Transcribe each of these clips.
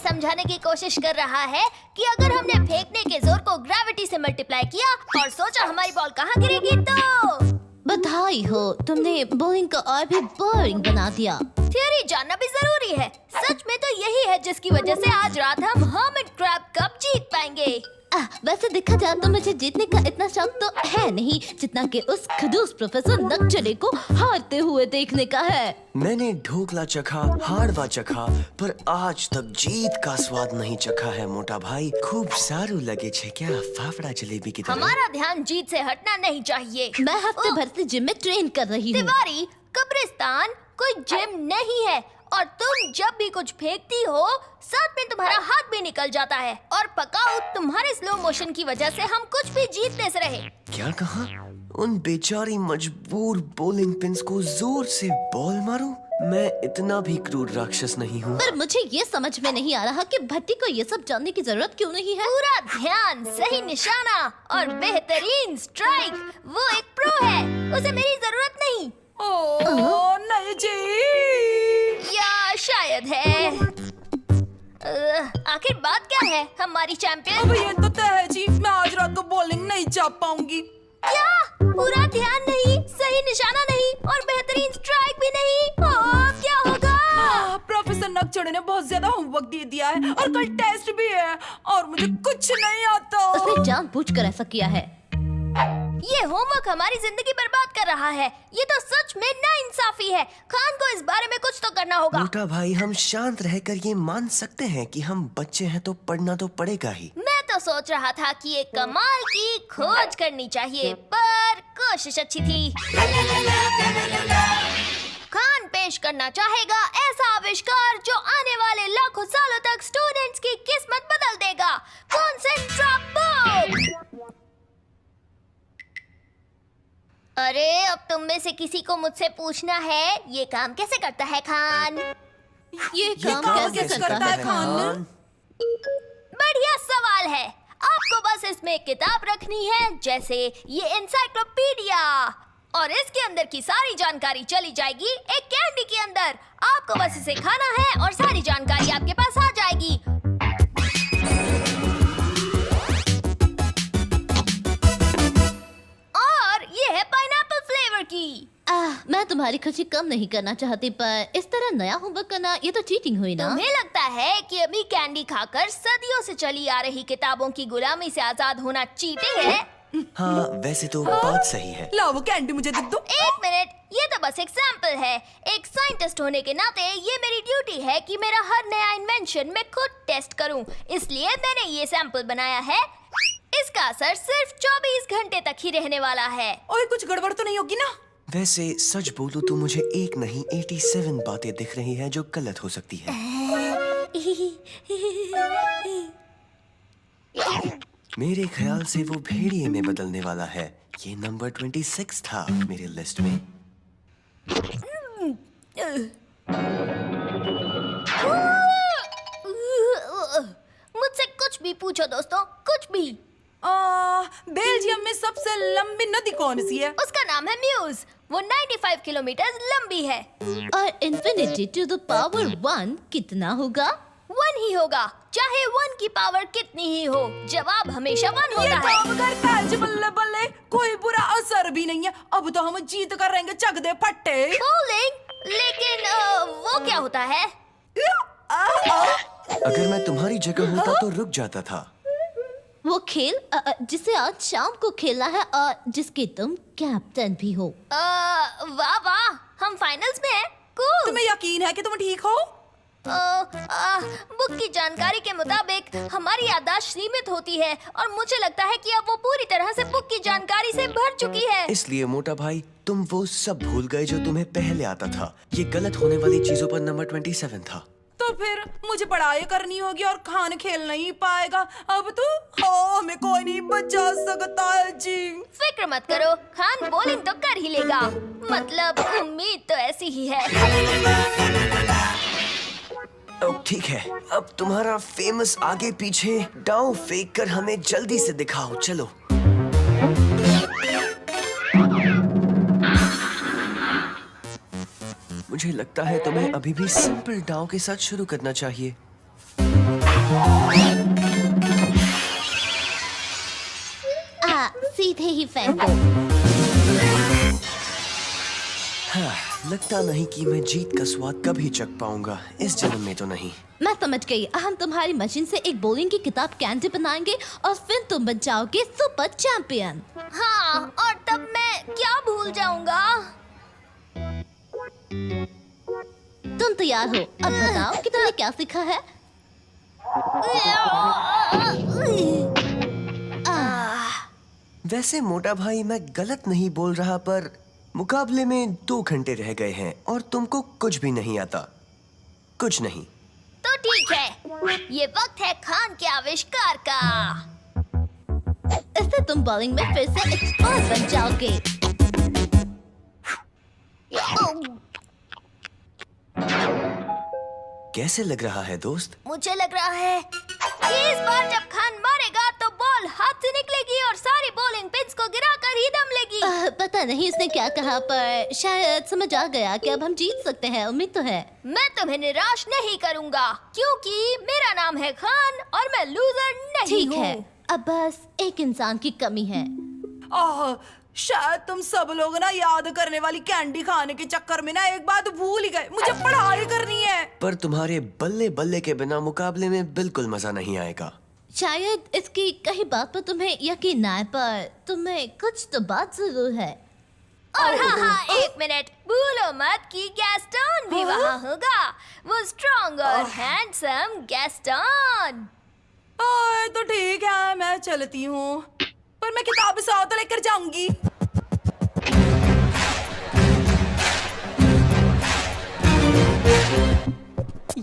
समझाने की कोशिश कर रहा है कि अगर हमने फेंकने के जोर को ग्रेविटी से मल्टीप्लाई किया और सोचा हमारी बॉल कहाँ गिरेगी तो बधाई हो, तुमने बॉलिंग को और भी बोरिंग बना दिया। थियरी जानना भी जरूरी है। सच में तो यही है जिसकी वजह से आज रात हम हर्मिट क्रैब कप जीत पाएंगे। वैसे देखा जाए तो मुझे जीतने का इतना शौक तो है नहीं जितना कि उस खडूस प्रोफेसर नकचले को हारते हुए देखने का है। मैंने ढोकला चखा, हाड़वा चखा, पर आज तक जीत का स्वाद नहीं चखा है मोटा भाई। खूब सारू लगे छे क्या फाफड़ा जलेबी की तरह। हमारा ध्यान जीत से हटना नहीं चाहिए। मैं हफ्ते भर से जिम में ट्रेन कर रही हूँ। तिवारी, कब्रिस्तान कोई जिम नहीं है और तुम जब भी कुछ फेंकती हो साथ में तुम्हारा हाथ भी निकल जाता है और पकाओ तुम्हारे स्लो मोशन की वजह से हम कुछ भी जीतने से रहे। क्या कहा? उन बेचारी मजबूर बॉलिंग पिन्स को जोर से बॉल मारूं? मैं इतना भी क्रूर राक्षस नहीं हूँ। पर मुझे ये समझ में नहीं आ रहा कि भट्टी को ये सब जानने की जरूरत क्यों नहीं है। पूरा ध्यान, सही निशाना और बेहतरीन स्ट्राइक। वो एक प्रो है, उसे मेरी जरूरत नहीं। ओह नहीं जी, या शायद है। आखिर बात क्या है हमारी चैंपियन? अब ये तो तय है जी, मैं आज रात को बॉलिंग नहीं चाप पाऊंगी। क्या? पूरा ध्यान नहीं, सही निशाना नहीं और बेहतरीन स्ट्राइक भी नहीं। क्या होगा? प्रोफेसर नकचड़े ने बहुत ज्यादा होमवर्क दे दिया है और कल टेस्ट भी है और मुझे कुछ नहीं आता। उसने जानबूझकर ऐसा किया है। ये होमवर्क हमारी जिंदगी बर्बाद कर रहा है। ये तो सच में नाइंसाफी है। खान को इस बारे में कुछ तो करना होगा। मोटा भाई, हम शांत रहकर ये मान सकते हैं कि हम बच्चे हैं तो पढ़ना तो पड़ेगा ही। मैं तो सोच रहा था कि एक कमाल की खोज करनी चाहिए, पर कोशिश अच्छी थी। खान पेश करना चाहेगा ऐसा आविष्कार जो आने वाले लाखों सालों तक स्टूडेंट्स की किस्मत बदल देगा। कॉन्सेंट्रा बुक। अरे अब तुम में से किसी को मुझसे पूछना है ये काम कैसे करता है खान? ये काम कैसे करता है खान? बढ़िया सवाल है। आपको बस इसमें एक किताब रखनी है, जैसे ये एनसाइक्लोपीडिया, और इसके अंदर की सारी जानकारी चली जाएगी एक कैंडी के अंदर। आपको बस इसे खाना है और सारी जानकारी आपके पास आ जाएगी। और ये है पाइनएप्पल फ्लेवर की। मैं तुम्हारी खुशी कम नहीं करना चाहती, पर इस तरह नया होमवर्क करना ये तो चीटिंग हुई ना। तुम्हें लगता है कि अभी कैंडी खाकर सदियों से चली आ रही किताबों की गुलामी से आजाद होना चीटिंग है? हाँ, वैसे तो बात सही है। लाओ वो कैंडी मुझे दे दो। एक मिनट, ये तो बस एक सैंपल है। एक साइंटिस्ट होने के नाते ये मेरी ड्यूटी है कि मेरा हर नया इन्वेंशन मैं खुद टेस्ट करूं। इसलिए मैंने ये सैंपल बनाया है। इसका असर सिर्फ 24 घंटे तक ही रहने वाला है। ओए कुछ गड़बड़ तो नहीं होगी ना? वैसे सच बोलूं तो मुझे एक नहीं 87 बातें दिख रही हैं जो गलत हो सकती है। मेरे ख्याल से वो भेड़िए में बदलने वाला है। ये नंबर 26 था मेरे लिस्ट में। मुझसे कुछ भी पूछो दोस्तों, कुछ भी। बेल्जियम में सबसे लंबी नदी कौन सी है? उसका नाम है म्यूज। वो 95 किलोमीटर लंबी है। और इन्फिनिटी टू द पावर 1 कितना होगा? 1 ही होगा, चाहे 1 की पावर कितनी ही हो। जवाब हमेशा 1 ये होता है। काम करता है जी, बल्ले बल्ले। कोई बुरा असर भी नहीं है। अब तो हम जीत कर रहेंगे चक दे फट्टे। बॉलिंग? लेकिन वो क्या होता है? अगर मैं तुम्हारी जगह होता तो रुक जाता था। वो खेल जिसे आज शाम को खेलना है और जिसके तुम कैप्टन भी हो। वाह वाह, हम फाइनल्स में हैं। कूल। तुम्हें यकीन है कि तुम ठीक हो? बुक की जानकारी के मुताबिक हमारी याददाश्त सीमित होती है और मुझे लगता है कि अब वो पूरी तरह से बुक की जानकारी से भर चुकी है। इसलिए मोटा भाई, तुम वो सब भूल गए जो तुम्हें पहले आता था। ये गलत होने वाली चीजों पर नंबर 27 था। तो फिर मुझे पढ़ाई करनी होगी और खान खेल नहीं पाएगा। अब तो हमें कोई नहीं बचा सकता है जी। फिक्र मत करो, खान बॉलिंग तो कर ही लेगा। मतलब उम्मीद तो ऐसी ही है। ठीक है, अब तुम्हारा फेमस आगे पीछे डाउ फेंक कर हमें जल्दी से दिखाओ। चलो। मुझे लगता है तुम्हें अभी भी सिंपल डाउ के साथ शुरू करना चाहिए। सीधे ही फेंको। लगता नहीं कि मैं जीत का स्वाद कभी चख पाऊंगा, इस जन्म में तो नहीं। मैं समझ गई। हम तुम्हारी मशीन से एक बॉलिंग की किताब कैंडी बनाएंगे और फिर तुम बन जाओगे सुपर चैंपियन। हाँ, और तब मैं क्या भूल जाऊंगा। तुम तैयार हो? अब बताओ कि तुमने क्या सीखा है? वैसे मोटा भाई, मैं गलत नहीं बोल रहा, पर मुकाबले में 2 घंटे रह गए हैं और तुमको कुछ भी नहीं आता। कुछ नहीं। तो ठीक है, ये वक्त है खान के आविष्कार का। इससे तुम बॉलिंग में फिर से एक्सपर्ट बन जाओगे। कैसे लग रहा है दोस्त? मुझे लग रहा है कि इस बार जब खान मारेगा तो बॉल हाथ से निकलेगी और सारी बॉलिंग पिंस को गिराकर ही दम लेगी। पता नहीं उसने क्या कहा, पर शायद समझ आ गया कि अब हम जीत सकते हैं। उम्मीद तो है। मैं तुम्हें निराश नहीं करूंगा, क्योंकि मेरा नाम है खान और मैं लूजर नहीं ठीक हूँ। है, अब बस एक इंसान की कमी है। शायद तुम सब लोग ना याद करने वाली कैंडी खाने के चक्कर में ना एक बात भूल ही गए। मुझे पढ़ाई करनी है। पर तुम्हारे बल्ले बल्ले के बिना मुकाबले में बिल्कुल मजा नहीं आएगा। शायद इसकी कहीं बात पर तुम्हें यकीन ना आए, पर तुम्हें कुछ तो बात जरूर है। और हाँ, 1 मिनट भूलो मत कि गैस्टन भी वहाँ होगा। वो स्ट्रॉन्ग और हैंडसम गैस्टन। तो ठीक है, मैं चलती हूँ, पर मैं किताब साथ लेकर जाऊंगी।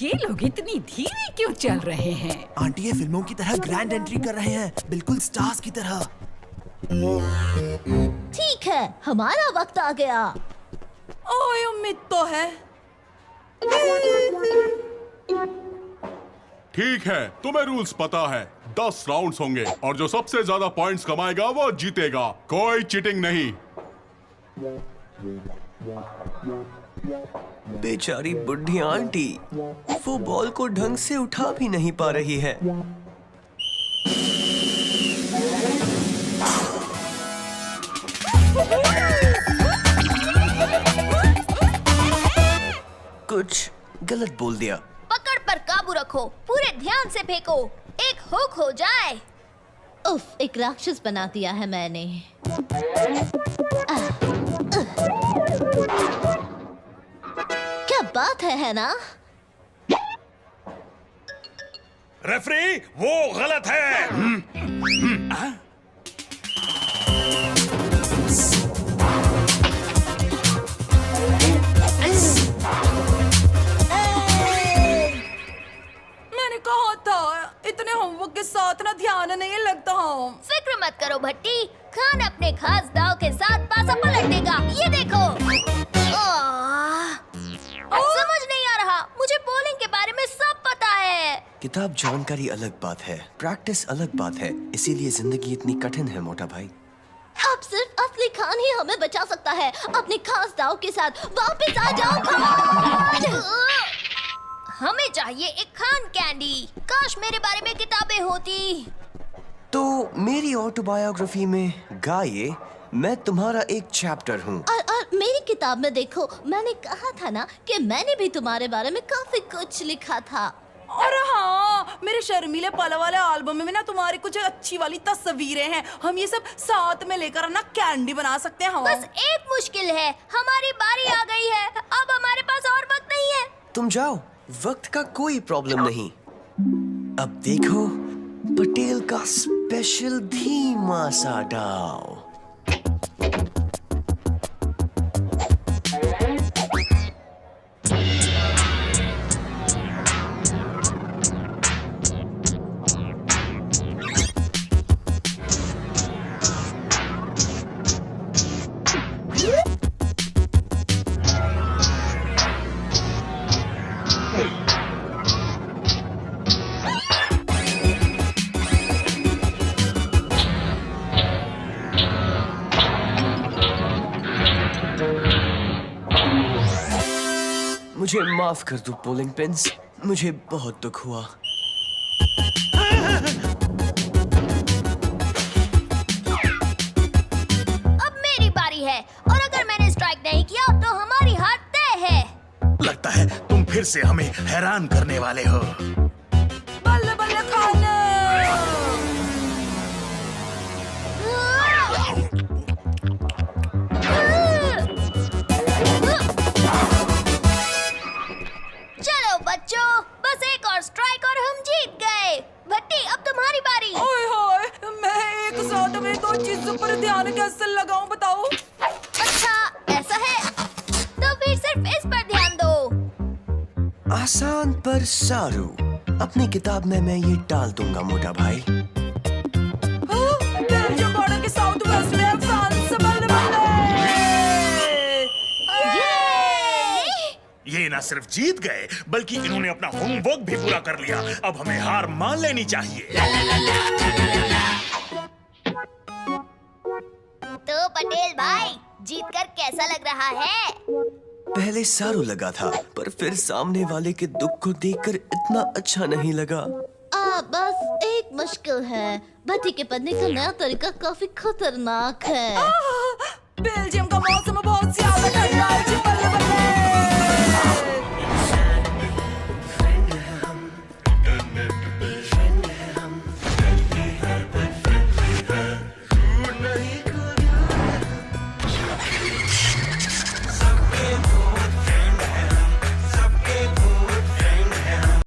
ये लोग इतनी धीरे क्यों चल रहे हैं? आंटी, ये फिल्मों की तरह ग्रैंड एंट्री कर रहे हैं, बिल्कुल स्टार्स की तरह। ठीक है, हमारा वक्त आ गया। ओए, उम्मीद तो है। ठीक है, तुम्हें रूल्स पता है। 10 राउंड्स होंगे और जो सबसे ज्यादा पॉइंट्स कमाएगा वो जीतेगा। कोई चीटिंग नहीं। बेचारी बुढ़ी आंटी, वो बॉल को ढंग से उठा भी नहीं पा रही है। कुछ गलत बोल दिया। पकड़ पर काबू रखो, पूरे ध्यान से फेंको, एक हुक हो जाए। उफ, एक राक्षस बना दिया है मैंने। क्या बात है ना? रेफरी, वो गलत है। मैंने कहा था, इतने होमवर्क के साथ ना ध्यान नहीं लगता। फिक्र मत करो भट्टी, खान अपने खास दाव के साथ पासा पलट देगा। ये देखो। समझ नहीं आ रहा, मुझे बॉलिंग के बारे में सब पता है। किताब जानकारी अलग बात है, प्रैक्टिस अलग बात है, इसीलिए जिंदगी इतनी कठिन है मोटा भाई। अब सिर्फ असली खान ही हमें बचा सकता है। अपने खास दाव के साथ वापस आ जाओ खान। हमें चाहिए एक खान कैंडी। काश मेरे बारे में किताबें होती। तो मेरी ऑटोबायोग्राफी में गाइए, मैं तुम्हारा एक चैप्टर हूँ। और मेरी किताब में देखो, मैंने कहा था ना कि मैंने भी तुम्हारे बारे में काफी कुछ लिखा था। और हाँ, मेरे शर्मीले पल वाले एल्बम में ना तुम्हारी कुछ अच्छी वाली तस्वीरें हैं। हम ये सब साथ में लेकर ना कैंडी बना सकते हैं। बस एक मुश्किल है, हमारी बारी आ गई है। अब हमारे पास और वक्त नहीं है। तुम जाओ, वक्त का कोई प्रॉब्लम नहीं। अब देखो पटेल का स्पेशल धीमा सा डाव। मुझे माफ कर दो पोलिंग पिन्स, मुझे बहुत दुख हुआ। बारी है और अगर मैंने स्ट्राइक नहीं किया तो हमारी हार तय है। लगता है तुम फिर से हमें हैरान करने वाले हो। बल्ले बल्ले खाने। चलो बच्चों, बस एक और स्ट्राइक और हम जीत गए। भट्टी, अब तुम्हारी बारी। ओए होए, मैं एक साथ में दो चीजों पर ध्यान कैसे लगाऊं बताओ? अच्छा ऐसा है, तो फिर सिर्फ इस पर ध्यान दो। आसान पर सारू। अपनी किताब में मैं ये डाल दूंगा मोटा भाई। बेल्जियम बॉर्डर के साउथ वेस्ट में फ्रांस से बल्ले बल्ले। ये ना सिर्फ जीत गए बल्कि इन्होंने अपना होमवर्क भी पूरा कर लिया। अब हमें हार मान लेनी चाहिए। तो पटेल भाई, जीतकर कैसा लग रहा है? पहले सारू लगा था, पर फिर सामने वाले के दुख को देखकर इतना अच्छा नहीं लगा। बस एक मुश्किल है, भट्टी के पढ़ने का नया तरीका काफी खतरनाक है। बेल्जियम का मौसम बहुत ज्यादा ठंडा है।